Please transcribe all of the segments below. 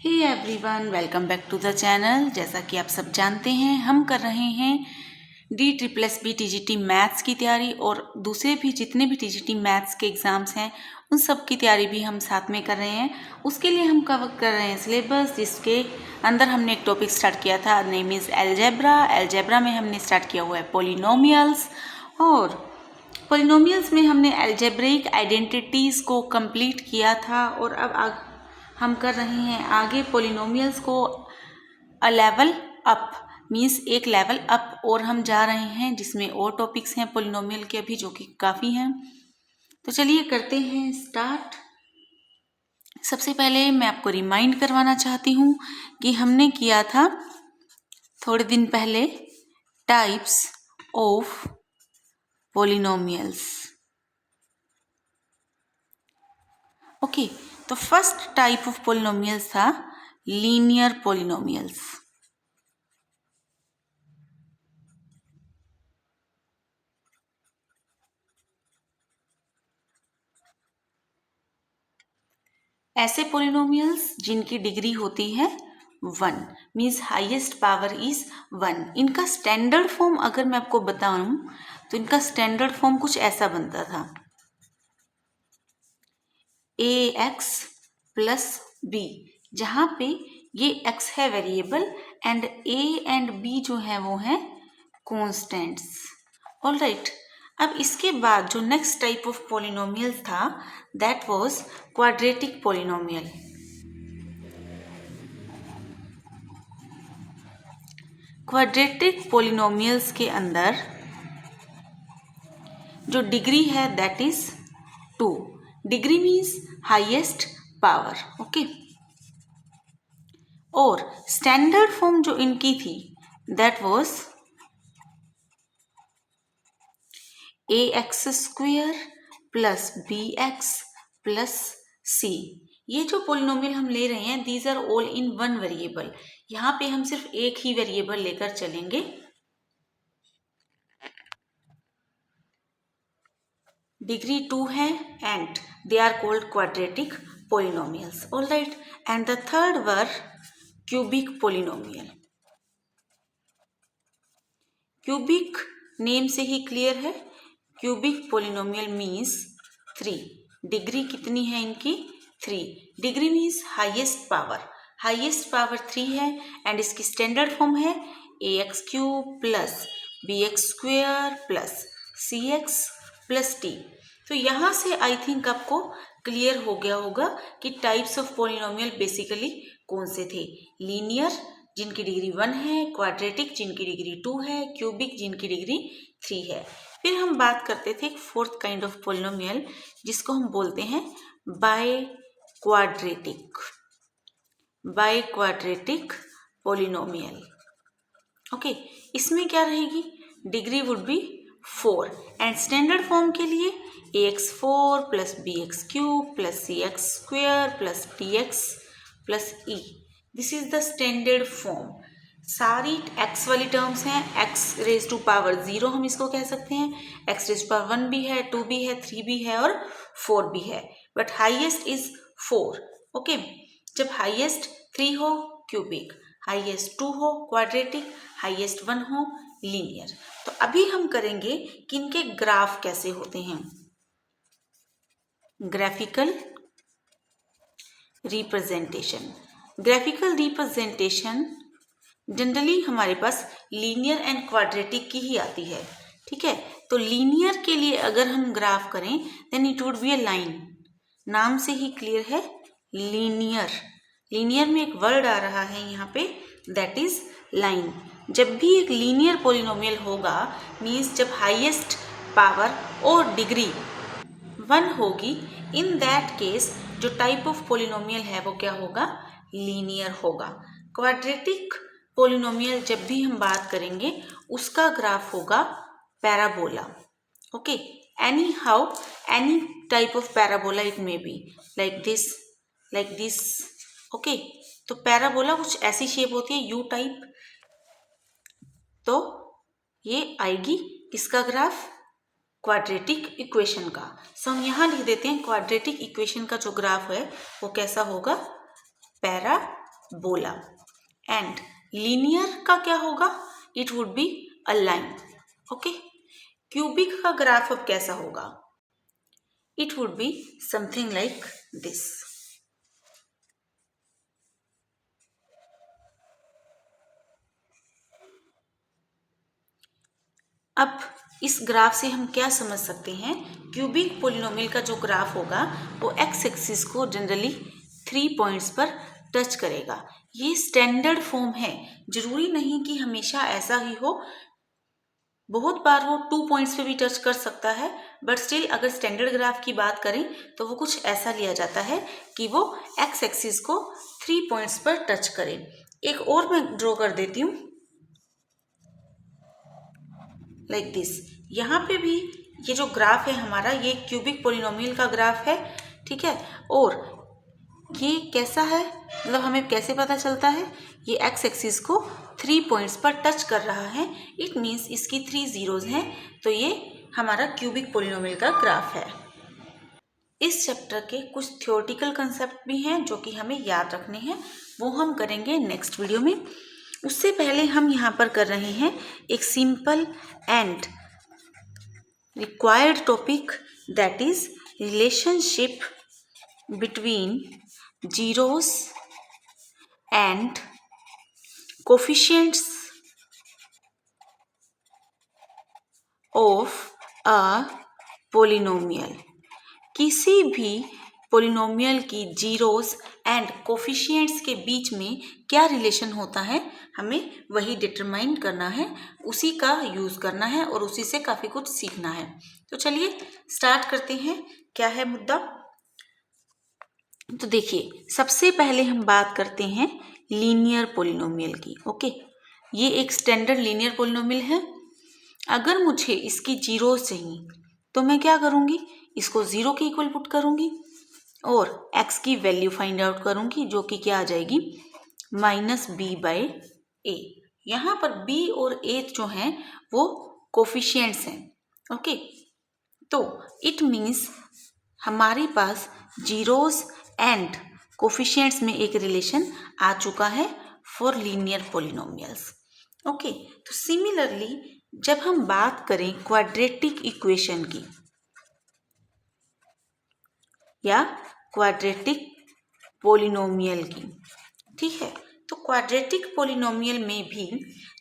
Hey everyone, welcome back to the channel. जैसा कि आप सब जानते हैं, हम कर रहे हैं DSSB TGT मैथ्स की तैयारी और दूसरे भी जितने भी TGT मैथ्स के एग्ज़ाम्स हैं उन सब की तैयारी भी हम साथ में कर रहे हैं। उसके लिए हम कवर कर रहे हैं सिलेबस, जिसके अंदर हमने एक टॉपिक स्टार्ट किया था, नेम इज़ अलजेब्रा। अलजेब्रा में हमने स्टार्ट किया हुआ है पॉलिनोमियल्स, और पॉलिनोमियल्स में हमने अलजेब्रिक आइडेंटिटीज़ को कंप्लीट किया था। और अब हम कर रहे हैं आगे पॉलिनोमियल्स को अ लेवल अप, मीन्स एक लेवल अप और हम जा रहे हैं, जिसमें और टॉपिक्स हैं पॉलिनोमियल के अभी जो कि काफ़ी हैं। तो चलिए करते हैं स्टार्ट। सबसे पहले मैं आपको रिमाइंड करवाना चाहती हूँ कि हमने किया था थोड़े दिन पहले टाइप्स ऑफ पॉलिनोमियल्स। ओके, तो फर्स्ट टाइप ऑफ पॉलिनोमियल्स था लीनियर पॉलिनोमियल्स। ऐसे पॉलिनोमियल्स जिनकी डिग्री होती है 1, मीन्स हाईएस्ट पावर इज 1। इनका स्टैंडर्ड फॉर्म अगर मैं आपको बताऊं तो इनका स्टैंडर्ड फॉर्म कुछ ऐसा बनता था, ax प्लस b, जहाँ पे ये x है variable and a and b जो है वो है कॉन्स्टेंट्स। ऑलराइट, अब इसके बाद जो नेक्स्ट टाइप ऑफ पॉलिनोमियल था that was quadratic polynomial. Quadratic polynomials के अंदर जो डिग्री है that is 2। Degree means highest power. Okay, और स्टैंडर्ड फॉर्म जो इनकी थी that was ax square plus bx plus c। ये जो पॉलिनोमियल हम ले रहे हैं these are all in one variable. यहाँ पे हम सिर्फ एक ही वेरिएबल लेकर चलेंगे। डिग्री 2 है and they are called quadratic polynomials. Alright, and the third were cubic polynomial. Cubic name से ही क्लियर है, क्यूबिक पॉलिनोमियल मीन्स 3। डिग्री कितनी है इनकी? 3। Degree means highest power, highest power 3 है एंड इसकी स्टैंडर्ड फॉर्म है ax cube plus bx square plus cx plus t। तो यहाँ से आई थिंक आपको क्लियर हो गया होगा कि टाइप्स ऑफ पॉलिनोमियल बेसिकली कौन से थे। लीनियर जिनकी डिग्री 1 है, क्वाड्रेटिक जिनकी डिग्री 2 है, क्यूबिक जिनकी डिग्री 3 है। फिर हम बात करते थे एक फोर्थ काइंड ऑफ पॉलिनोमियल जिसको हम बोलते हैं by quadratic. By quadratic polynomial. Okay, इसमें क्या रहेगी? Degree would be 4 and standard form के लिए ax4 plus bx cube plus cx square plus dx plus e। This is the standard form. सारी x वाली टर्म्स हैं, x रेज टू पावर 0 हम इसको कह सकते हैं, x रेज टू पावर 1 भी है, 2 भी है, 3 भी है और 4 भी है, बट हाईएस्ट इज 4। ओके, जब हाईएस्ट 3 हो क्यूबिक, हाईएस्ट 2 हो क्वाड्रेटिक, हाईएस्ट 1 हो लीनियर। तो अभी हम करेंगे कि इनके ग्राफ कैसे होते हैं। Graphical representation. Graphical representation generally हमारे पास लीनियर एंड क्वाड्रेटिक की ही आती है। ठीक है, तो लीनियर के लिए अगर हम ग्राफ करें then it would be a line. नाम से ही क्लियर है लीनियर। लीनियर में एक वर्ड आ रहा है यहाँ पे दैट इज लाइन। जब भी एक लीनियर पॉलिनोमियल होगा मीन्स जब हाईएस्ट पावर और डिग्री 1 होगी, इन दैट केस जो टाइप ऑफ पॉलिनोमियल है वो क्या होगा? लीनियर होगा। क्वाड्रेटिक पॉलिनोमियल जब भी हम बात करेंगे उसका ग्राफ होगा parabola. Okay, any how any type of parabola it may be like this. Okay, तो पैराबोला कुछ ऐसी शेप होती है यू टाइप, तो ये आएगी किसका ग्राफ? क्वाड्रेटिक इक्वेशन का। सो हम यहाँ लिख देते हैं क्वाड्रेटिक इक्वेशन का जो ग्राफ है वो कैसा होगा? पैराबोला। बोला। एंड लीनियर का क्या होगा? It would be a line. Okay, cubic का ग्राफ अब कैसा होगा? It would be something like this. अब इस ग्राफ से हम क्या समझ सकते हैं? क्यूबिक पोलिनोमियल का जो ग्राफ होगा वो एक्स एक्सिस को जनरली 3 पॉइंट्स पर टच करेगा। ये स्टैंडर्ड फॉर्म है, जरूरी नहीं कि हमेशा ऐसा ही हो, बहुत बार वो 2 पॉइंट्स पे भी टच कर सकता है, बट स्टिल अगर स्टैंडर्ड ग्राफ की बात करें तो वो कुछ ऐसा लिया जाता है कि वो एक्स एक्सिस को 3 पॉइंट्स पर टच करे। एक और मैं ड्रॉ कर देती हूँ लाइक दिस। यहाँ पे भी ये जो ग्राफ है हमारा, ये क्यूबिक पोलिनोमियल का ग्राफ है, ठीक है। और ये कैसा है, मतलब हमें कैसे पता चलता है? ये एक्स एक्सिस को 3 पॉइंट्स पर टच कर रहा है, इट मीन्स इसकी 3 जीरोज हैं, तो ये हमारा क्यूबिक पोलिनोमियल का ग्राफ है। इस चैप्टर के कुछ थ्योरेटिकल कंसेप्ट भी हैं जो कि हमें याद रखने हैं, वो हम करेंगे नेक्स्ट वीडियो में। उससे पहले हम यहाँ पर कर रहे हैं एक simple and required topic, that is relationship between zeros and coefficients of a polynomial। किसी भी पोलिनोमियल की जीरोस एंड कोफिशिएंट्स के बीच में क्या रिलेशन होता है, हमें वही डिटरमाइन करना है, उसी का यूज़ करना है और उसी से काफ़ी कुछ सीखना है। तो चलिए स्टार्ट करते हैं, क्या है मुद्दा। तो देखिए, सबसे पहले हम बात करते हैं लीनियर पोलिनोमियल की। ओके, ये एक स्टैंडर्ड लीनियर पोलिनोमियल है। अगर मुझे इसकी जीरोस चाहिए तो मैं क्या करूँगी? इसको ज़ीरो के इक्वल पुट करूँगी और x की वैल्यू फाइंड आउट करूँगी, जो कि क्या आ जाएगी? -b/a। यहाँ पर b और a जो हैं वो कोफिशिएंट्स हैं। ओके, तो इट मीन्स हमारे पास जीरोस एंड कोफिशिएंट्स में एक रिलेशन आ चुका है फॉर लीनियर पोलिनोमियल्स। ओके, तो सिमिलरली जब हम बात करें क्वाड्रेटिक इक्वेशन की या क्वाड्रेटिक पोलिनोमियल की, ठीक है, तो क्वाड्रेटिक पोलिनोमियल में भी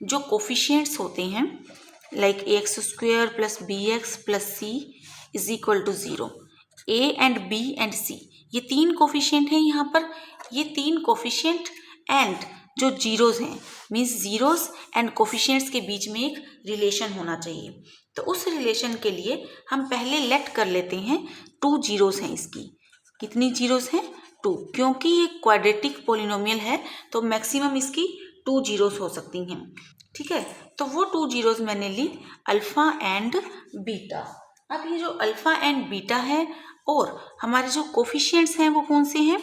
जो कोफिशिएंट्स होते हैं like ax² + bx + c = 0, a and b and c, ये 3 कोफिशिएंट हैं यहाँ पर। ये 3 कोफिशिएंट एंड जो जीरोस हैं, मीन्स जीरोस एंड कोफिशिएंट्स के बीच में एक रिलेशन होना चाहिए। तो उस रिलेशन के लिए हम पहले लेट कर लेते हैं 2 जीरोस हैं इसकी। कितनी जीरोस हैं? 2, क्योंकि ये क्वाड्रेटिक पोलिनोमियल है तो मैक्सिमम इसकी 2 जीरोस हो सकती हैं, ठीक है। तो वो 2 जीरोस मैंने ली अल्फा एंड बीटा। अब ये जो अल्फा एंड बीटा है और हमारे जो कोफिशिएंट्स हैं वो कौन से हैं?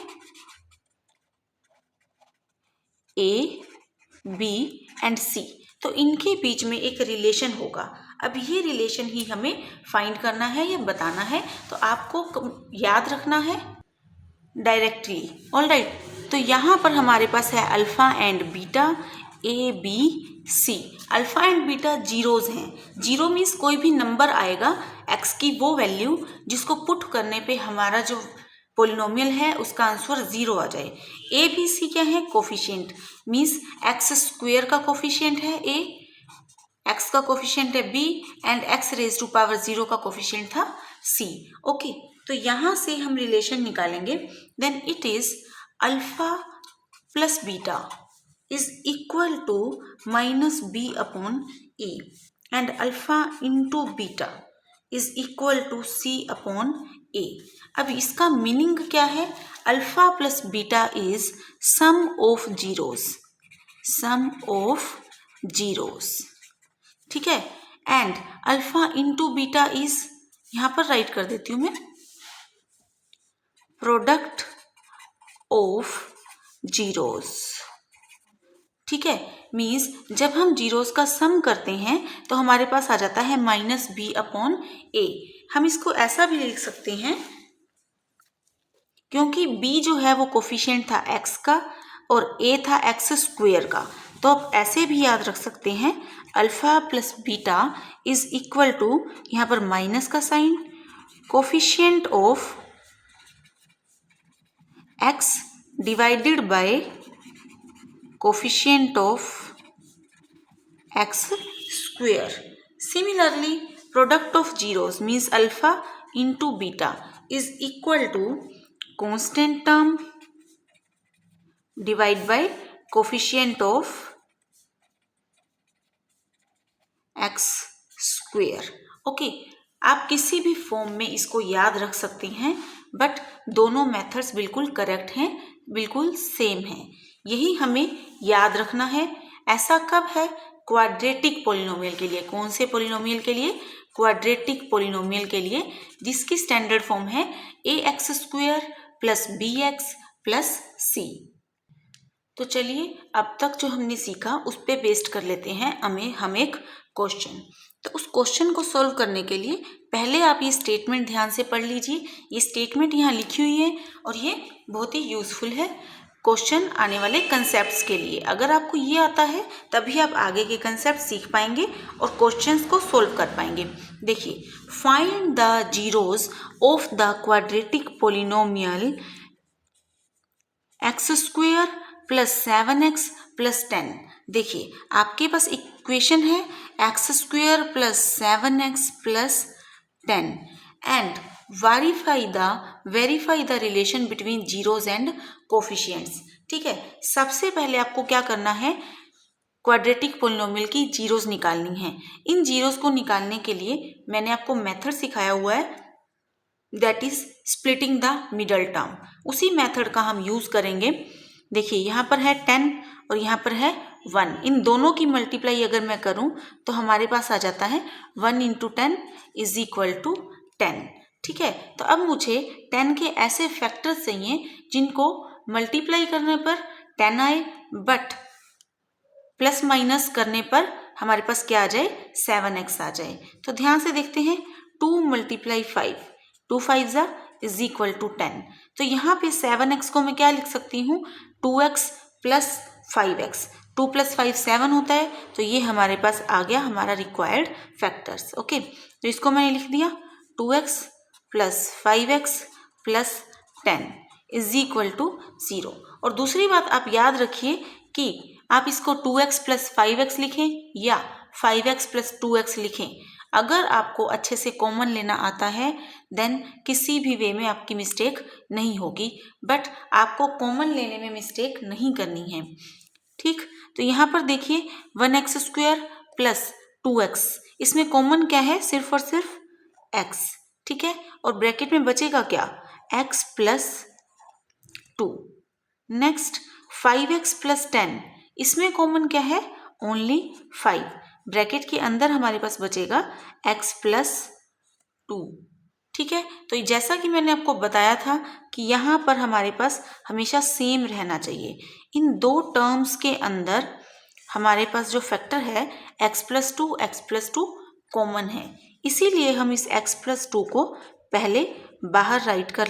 a, b and c। तो इनके बीच में एक रिलेशन होगा। अब ये रिलेशन ही हमें फाइंड करना है या बताना है, तो आपको याद रखना है डायरेक्टली। ऑलराइट, तो यहाँ पर हमारे पास है alpha and beta, A B C. Alpha and beta zeros हैं। जीरो मीन्स कोई भी नंबर आएगा एक्स की वो वैल्यू जिसको पुट करने पे हमारा जो पोलिनोमियल है उसका आंसर 0 आ जाए। ए बी सी क्या है? कोफिशिएंट, मीन्स x² का कोफिशिएंट है a, x का कोफिशिएंट है b एंड x⁻0 का कोफिशिएंट था c। ओके, तो यहाँ से हम रिलेशन निकालेंगे। Then it is alpha plus beta is equal to -b/a and alpha into beta is equal to c/a। अब इसका मीनिंग क्या है? Alpha plus beta is sum of zeros, sum of zeros, ठीक है। And alpha into beta is, यहाँ पर right कर देती हूँ मैं, प्रोडक्ट ऑफ जीरोस, ठीक है। मीन्स जब हम जीरोस का सम करते हैं तो हमारे पास आ जाता है -b/a। हम इसको ऐसा भी लिख सकते हैं क्योंकि b जो है वो कोफिशिएंट था x का और a था एक्स स्क्वेयर का, तो आप ऐसे भी याद रख सकते हैं alpha plus beta is equal to, यहाँ पर माइनस का sign, coefficient of x divided by coefficient of x square. Similarly, product of zeros means alpha into beta is equal to constant term divided by coefficient of x square. Okay, आप किसी भी form में इसको याद रख सकते हैं, but दोनों मेथड्स बिल्कुल करेक्ट हैं, बिल्कुल सेम हैं। यही हमें याद रखना है। ऐसा कब है? क्वाड्रेटिक पोलिनोमियल के लिए। कौन से पोलिनोमियल के लिए? क्वाड्रेटिक पोलिनोमियल के लिए, जिसकी स्टैंडर्ड फॉर्म है a x square plus b x plus c. तो चलिए अब तक जो हमने सीखा उस पर बेस्ड कर लेते हैं हम एक क्वेश्चन। तो उस क्वेश्चन को सॉल्व करने के लिए पहले आप ये स्टेटमेंट ध्यान से पढ़ लीजिए। ये स्टेटमेंट यहाँ लिखी हुई है और ये बहुत ही यूजफुल है क्वेश्चन आने वाले कंसेप्ट्स के लिए। अगर आपको ये आता है तभी आप आगे के कंसेप्ट सीख पाएंगे और क्वेश्चंस को सोल्व कर पाएंगे। देखिए, find the zeros of the quadratic polynomial x square plus 7x plus 10। देखिए, आपके पास इक्वेशन है x square plus 7x plus 10 and verify the relation between zeros and coefficients. ठीक है, सबसे पहले आपको क्या करना है? क्वाड्रेटिक पोलिनोमियल की जीरोज निकालनी है। इन जीरोज को निकालने के लिए मैंने आपको मेथड सिखाया हुआ है, that is splitting the middle term. उसी मेथड का हम यूज करेंगे। देखिए, यहाँ पर है 10 और यहाँ पर है 1। इन दोनों की मल्टीप्लाई अगर मैं करूँ तो हमारे पास आ जाता है 1 इंटू 10 इज इक्वल टू 10। ठीक है, तो अब मुझे 10 के ऐसे फैक्टर्स चाहिए जिनको मल्टीप्लाई करने पर 10 आए, बट प्लस माइनस करने पर हमारे पास क्या आ जाए? 7x आ जाए। तो ध्यान से देखते हैं, 2 × 5, 2 5 इज इक्वल टू 10। तो यहाँ पे 7x को मैं क्या लिख सकती हूँ? 2x plus 5x। 2 + 5 7 होता है, तो ये हमारे पास आ गया हमारा रिक्वायर्ड फैक्टर्स। ओके, तो इसको मैंने लिख दिया 2x plus 5x plus 10 is equal to 0। और दूसरी बात आप याद रखिए कि आप इसको 2x प्लस 5x लिखें या 5x प्लस 2x लिखें, अगर आपको अच्छे से कॉमन लेना आता है देन किसी भी वे में आपकी मिस्टेक नहीं होगी, बट आपको कॉमन लेने में मिस्टेक नहीं करनी है। ठीक, तो यहाँ पर देखिए 1x स्क्वायर प्लस 2x, इसमें कॉमन क्या है? सिर्फ और सिर्फ x। ठीक है, और ब्रैकेट में बचेगा क्या? x plus 2। Next 5x plus 10, इसमें कॉमन क्या है? ओनली 5। ब्रैकेट के अंदर हमारे पास बचेगा x प्लस 2। ठीक है, तो जैसा कि मैंने आपको बताया था कि यहाँ पर हमारे पास हमेशा सेम रहना चाहिए। इन दो टर्म्स के अंदर हमारे पास जो फैक्टर है x प्लस 2 कॉमन है, इसीलिए हम इस x प्लस 2 को पहले बाहर राइट कर